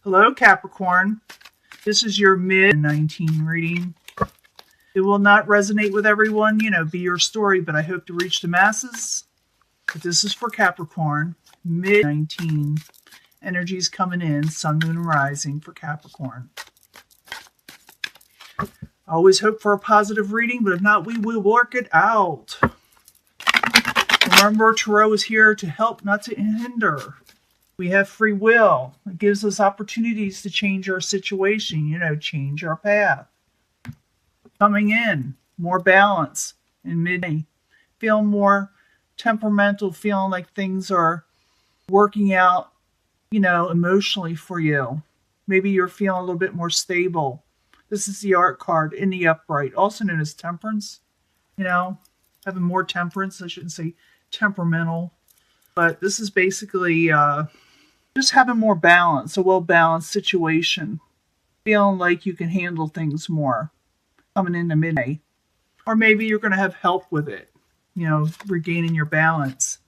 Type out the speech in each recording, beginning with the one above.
Hello, Capricorn. This is your mid-19 reading. It will not resonate with everyone, be your story, but I hope to reach the masses. But this is for Capricorn, mid-19. Energies coming in, sun, moon, and rising for Capricorn. I always hope for a positive reading, but if not, we will work it out. Remember, Tarot is here to help, not to hinder. We have free will. It gives us opportunities to change our situation, change our path. Coming in, more balance in mid-May. Feeling more temperamental, feeling like things are working out, emotionally for you. Maybe you're feeling a little bit more stable. This is the art card in the upright, also known as temperance. Having more temperance. I shouldn't say temperamental. But this is basically just having more balance, a well-balanced situation. Feeling like you can handle things more coming into mid-May. Or maybe you're going to have help with it, regaining your balance.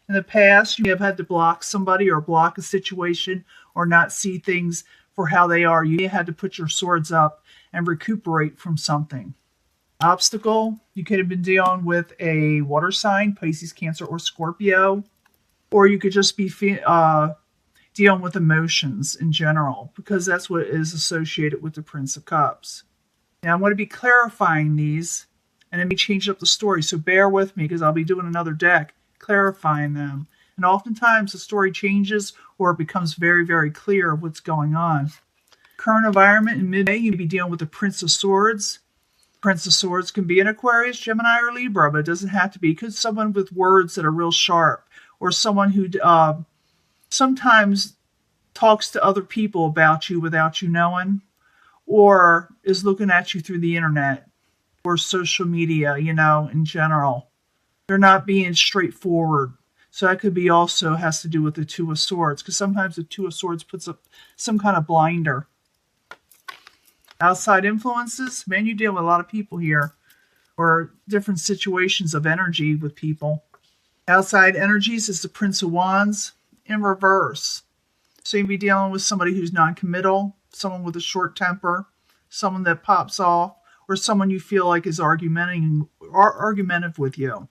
In the past, you have had to block somebody or block a situation or not see things for how they are. You had to put your swords up and recuperate from something. Obstacle, you could have been dealing with a water sign, Pisces, Cancer, or Scorpio. Or you could just be dealing with emotions in general, because that's what is associated with the Prince of Cups. Now, I'm going to be clarifying these, and let me change up the story, so bear with me, because I'll be doing another deck, clarifying them. And oftentimes, the story changes, or it becomes very, very clear what's going on. Current environment in mid-May, you'd be dealing with the Prince of Swords. Prince of Swords can be an Aquarius, Gemini, or Libra, but it doesn't have to be. It could be someone with words that are real sharp, or someone who sometimes talks to other people about you without you knowing, or is looking at you through the internet or social media, in general. They're not being straightforward. So that could be also has to do with the Two of Swords, because sometimes the Two of Swords puts up some kind of blinder. Outside influences, man, you deal with a lot of people here, or different situations of energy with people. Outside energies is the Prince of Wands in reverse. So you'd be dealing with somebody who's non-committal, someone with a short temper, someone that pops off, or someone you feel like is argumentative with you.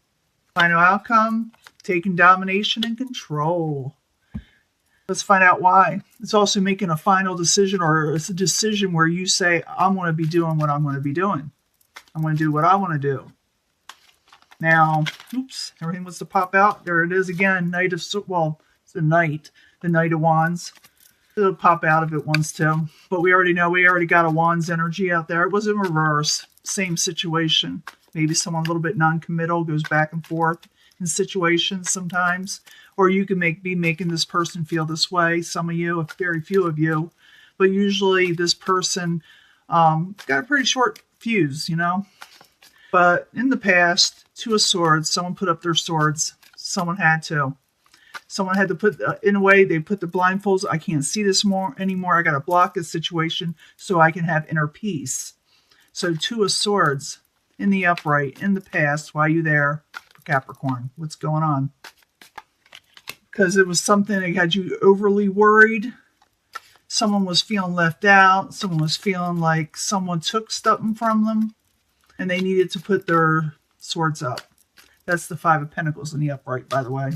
Final outcome, taking domination and control. Let's find out why. It's also making a final decision, or it's a decision where you say, I'm going to be doing what I'm going to be doing. I'm going to do what I want to do. Now, oops, everything wants to pop out. There it is again. It's the Knight of Wands. It'll pop out if it wants to. But we already know, we already got a Wands energy out there. It was in reverse. Same situation. Maybe someone a little bit non-committal, goes back and forth in situations sometimes. Or you can be making this person feel this way. Some of you, very few of you. But usually this person got a pretty short fuse, But in the past, Two of Swords, someone put up their swords. Someone had to. Someone had to put, in a way, they put the blindfolds. I can't see this anymore. I got to block this situation so I can have inner peace. So Two of Swords in the upright, in the past. Why are you there, Capricorn? What's going on? Because it was something that had you overly worried. Someone was feeling left out. Someone was feeling like someone took something from them. And they needed to put their swords up. That's the Five of Pentacles in the upright, by the way.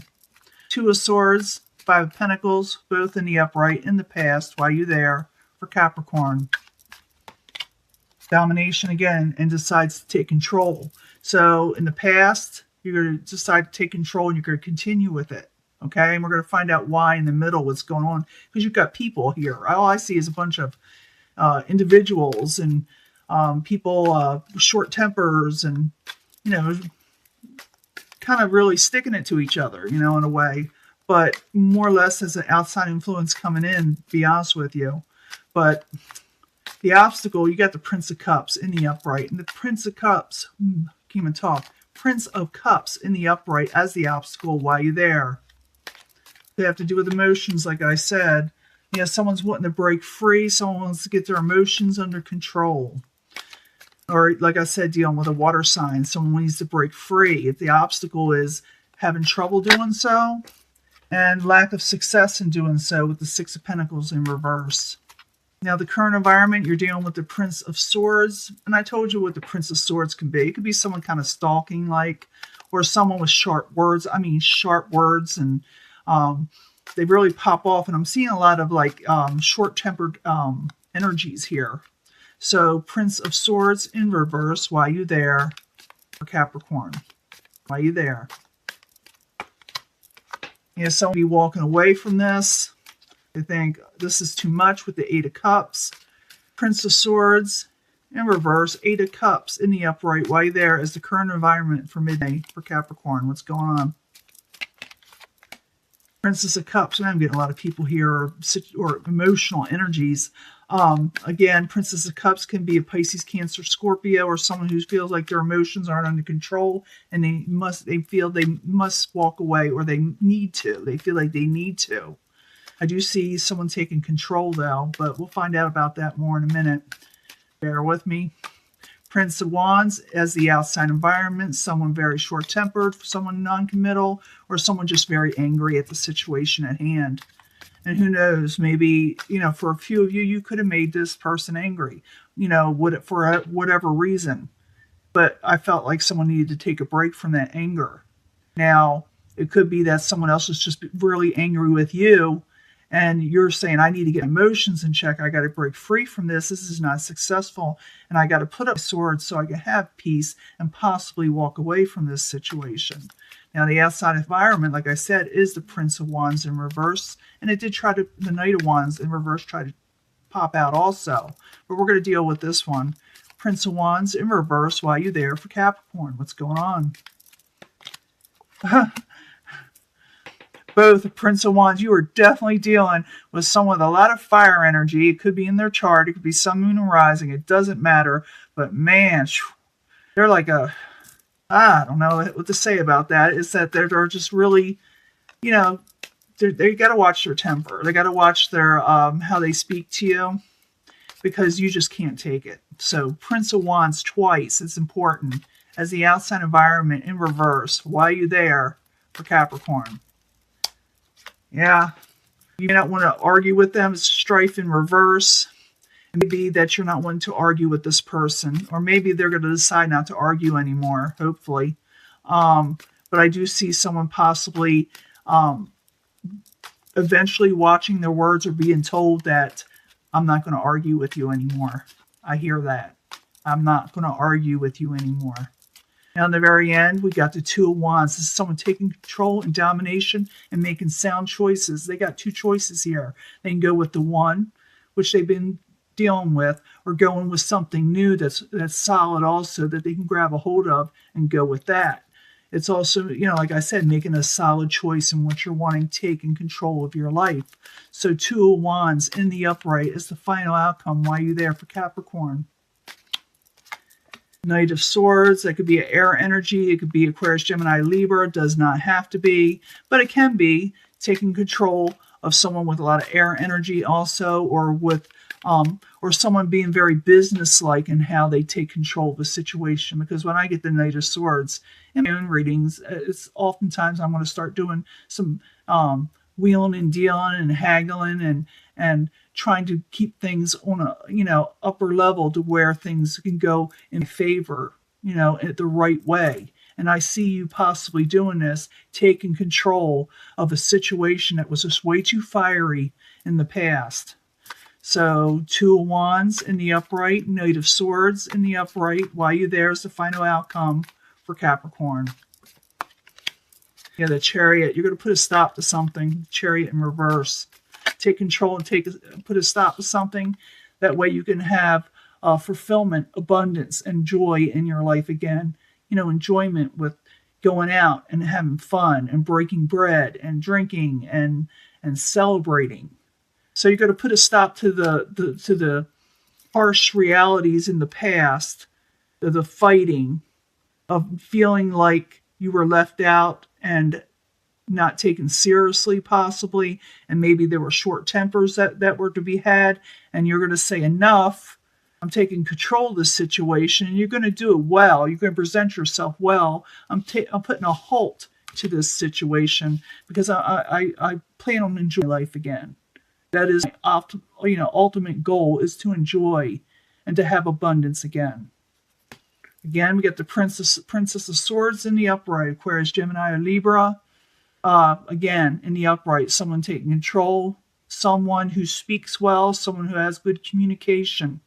Two of Swords, Five of Pentacles, both in the upright in the past. Why are you there for Capricorn? Domination again, and decides to take control. So in the past, you're going to decide to take control and you're going to continue with it. Okay, and we're going to find out why in the middle, what's going on. Because you've got people here. All I see is a bunch of individuals and people with short tempers and, kind of really sticking it to each other, in a way. But more or less as an outside influence coming in, to be honest with you. But the obstacle, you got the Prince of Cups in the upright. And the Prince of Cups, can't even talk. Prince of Cups in the upright as the obstacle. Why are you there? They have to do with emotions, like I said. Someone's wanting to break free. Someone wants to get their emotions under control. Or, like I said, dealing with a water sign. Someone needs to break free. If the obstacle is having trouble doing so, and lack of success in doing so with the Six of Pentacles in reverse. Now, the current environment, you're dealing with the Prince of Swords, and I told you what the Prince of Swords can be. It could be someone kind of stalking, like, or someone with sharp words. I mean, sharp words, and they really pop off. And I'm seeing a lot of like short-tempered energies here. So, Prince of Swords in reverse. Why you there for Capricorn? Why you there? You know, someone be walking away from this. They think this is too much with the Eight of Cups. Prince of Swords in reverse. Eight of Cups in the upright. Why there is the current environment for midday for Capricorn. What's going on? Princess of Cups. And I'm getting a lot of people here or emotional energies. Again, Princess of Cups can be a Pisces, Cancer, Scorpio, or someone who feels like their emotions aren't under control and they feel they must walk away, or they need to. They feel like they need to. I do see someone taking control though, but we'll find out about that more in a minute. Bear with me. Prince of Wands as the outside environment, someone very short-tempered, someone non-committal, or someone just very angry at the situation at hand. And who knows, maybe, you know, for a few of you, you could have made this person angry, you know, for whatever reason. But I felt like someone needed to take a break from that anger. Now, it could be that someone else was just really angry with you, and you're saying, I need to get emotions in check. I got to break free from this. This is not successful. And I got to put up swords so I can have peace and possibly walk away from this situation. Now, the outside environment, like I said, is the Prince of Wands in reverse. And it did try to, the Knight of Wands in reverse tried to pop out also. But we're going to deal with this one. Prince of Wands in reverse. Why are you there for Capricorn? What's going on? Both Prince of Wands, you are definitely dealing with someone with a lot of fire energy. It could be in their chart. It could be Sun, Moon, and Rising. It doesn't matter. But man, they're like I don't know what to say about that. Is that they're just really, you know, they got to watch their temper. They got to watch their how they speak to you, because you just can't take it. So Prince of Wands twice. It's important. As the outside environment in reverse. Why are you there for Capricorn? Yeah, you may not want to argue with them. It's strife in reverse. Maybe that you're not wanting to argue with this person, or maybe they're going to decide not to argue anymore, hopefully. But I do see someone possibly eventually watching their words or being told that I'm not going to argue with you anymore. I hear that. I'm not going to argue with you anymore. Now, in the very end, we got the Two of Wands. This is someone taking control and domination and making sound choices. They got two choices here. They can go with the one, which they've been dealing with, or going with something new that's solid also, that they can grab a hold of and go with that. It's also, you know, like I said, making a solid choice in what you're wanting, taking control of your life. So Two of Wands in the upright is the final outcome. Why are you there for Capricorn? Knight of Swords, that could be an air energy. It could be Aquarius, Gemini, Libra. It does not have to be, but it can be taking control of someone with a lot of air energy also, or with or someone being very businesslike in how they take control of a situation. Because when I get the Knight of Swords in my own readings, it's oftentimes I'm going to start doing some wheeling and dealing and haggling and trying to keep things on a, you know, upper level to where things can go in favor, you know, in the right way. And I see you possibly doing this, taking control of a situation that was just way too fiery in the past. So Two of Wands in the upright, Knight of Swords in the upright. Why are you there is the final outcome for Capricorn. Yeah, the Chariot. You're going to put a stop to something. Chariot in reverse. Take control and put a stop to something. That way you can have fulfillment, abundance, and joy in your life again. You know, enjoyment with going out and having fun and breaking bread and drinking and celebrating. So you're going to put a stop to the harsh realities in the past, the fighting, of feeling like you were left out and not taken seriously possibly, and maybe there were short tempers that were to be had, and you're going to say, enough, I'm taking control of this situation, and you're going to do it well. You're going to present yourself well. I'm putting a halt to this situation because I plan on enjoying life again. That is my ultimate goal, is to enjoy and to have abundance again. Again, we get the Princess of Swords in the upright, Aquarius, Gemini, or Libra. Again, in the upright, someone taking control, someone who speaks well, someone who has good communication.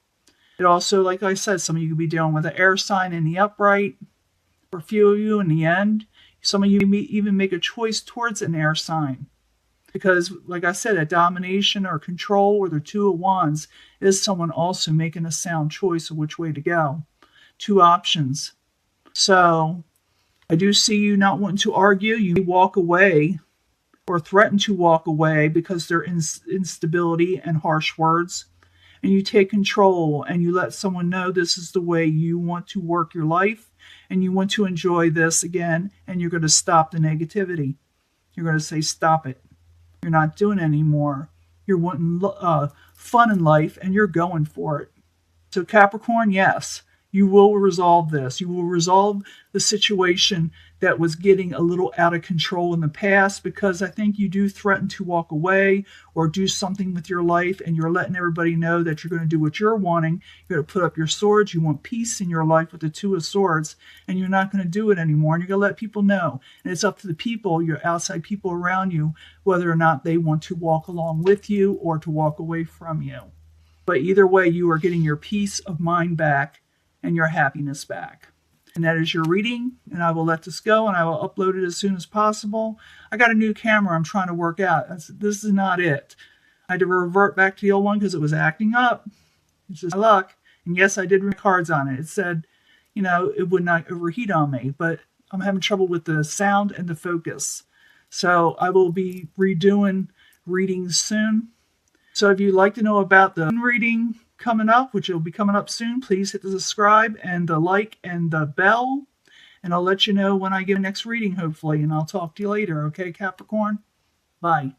It also, like I said, some of you could be dealing with an air sign in the upright. For a few of you, in the end, some of you may even make a choice towards an air sign. Because, like I said, a domination or control or the Two of Wands is someone also making a sound choice of which way to go. Two options. So, I do see you not wanting to argue. You may walk away or threaten to walk away because there is instability and harsh words. And you take control and you let someone know this is the way you want to work your life and you want to enjoy this again, and you're going to stop the negativity. You're going to say, stop it. You're not doing it anymore. You're wanting fun in life and you're going for it. So Capricorn, yes, you will resolve this. You will resolve the situation that was getting a little out of control in the past, because I think you do threaten to walk away or do something with your life, and you're letting everybody know that you're going to do what you're wanting. You're going to put up your swords. You want peace in your life with the Two of Swords, and you're not going to do it anymore. And you're going to let people know. And it's up to the people, your outside people around you, whether or not they want to walk along with you or to walk away from you. But either way, you are getting your peace of mind back and your happiness back. And that is your reading, and I will let this go, and I will upload it as soon as possible. I got a new camera I'm trying to work out. This is not it. I had to revert back to the old one because it was acting up. It's just my luck. And yes, I did read cards on it. It said, it would not overheat on me, but I'm having trouble with the sound and the focus. So I will be redoing readings soon. So if you'd like to know about the reading coming up, which will be coming up soon, please hit the subscribe and the like and the bell, and I'll let you know when I give the next reading, hopefully, and I'll talk to you later. Okay, Capricorn? Bye.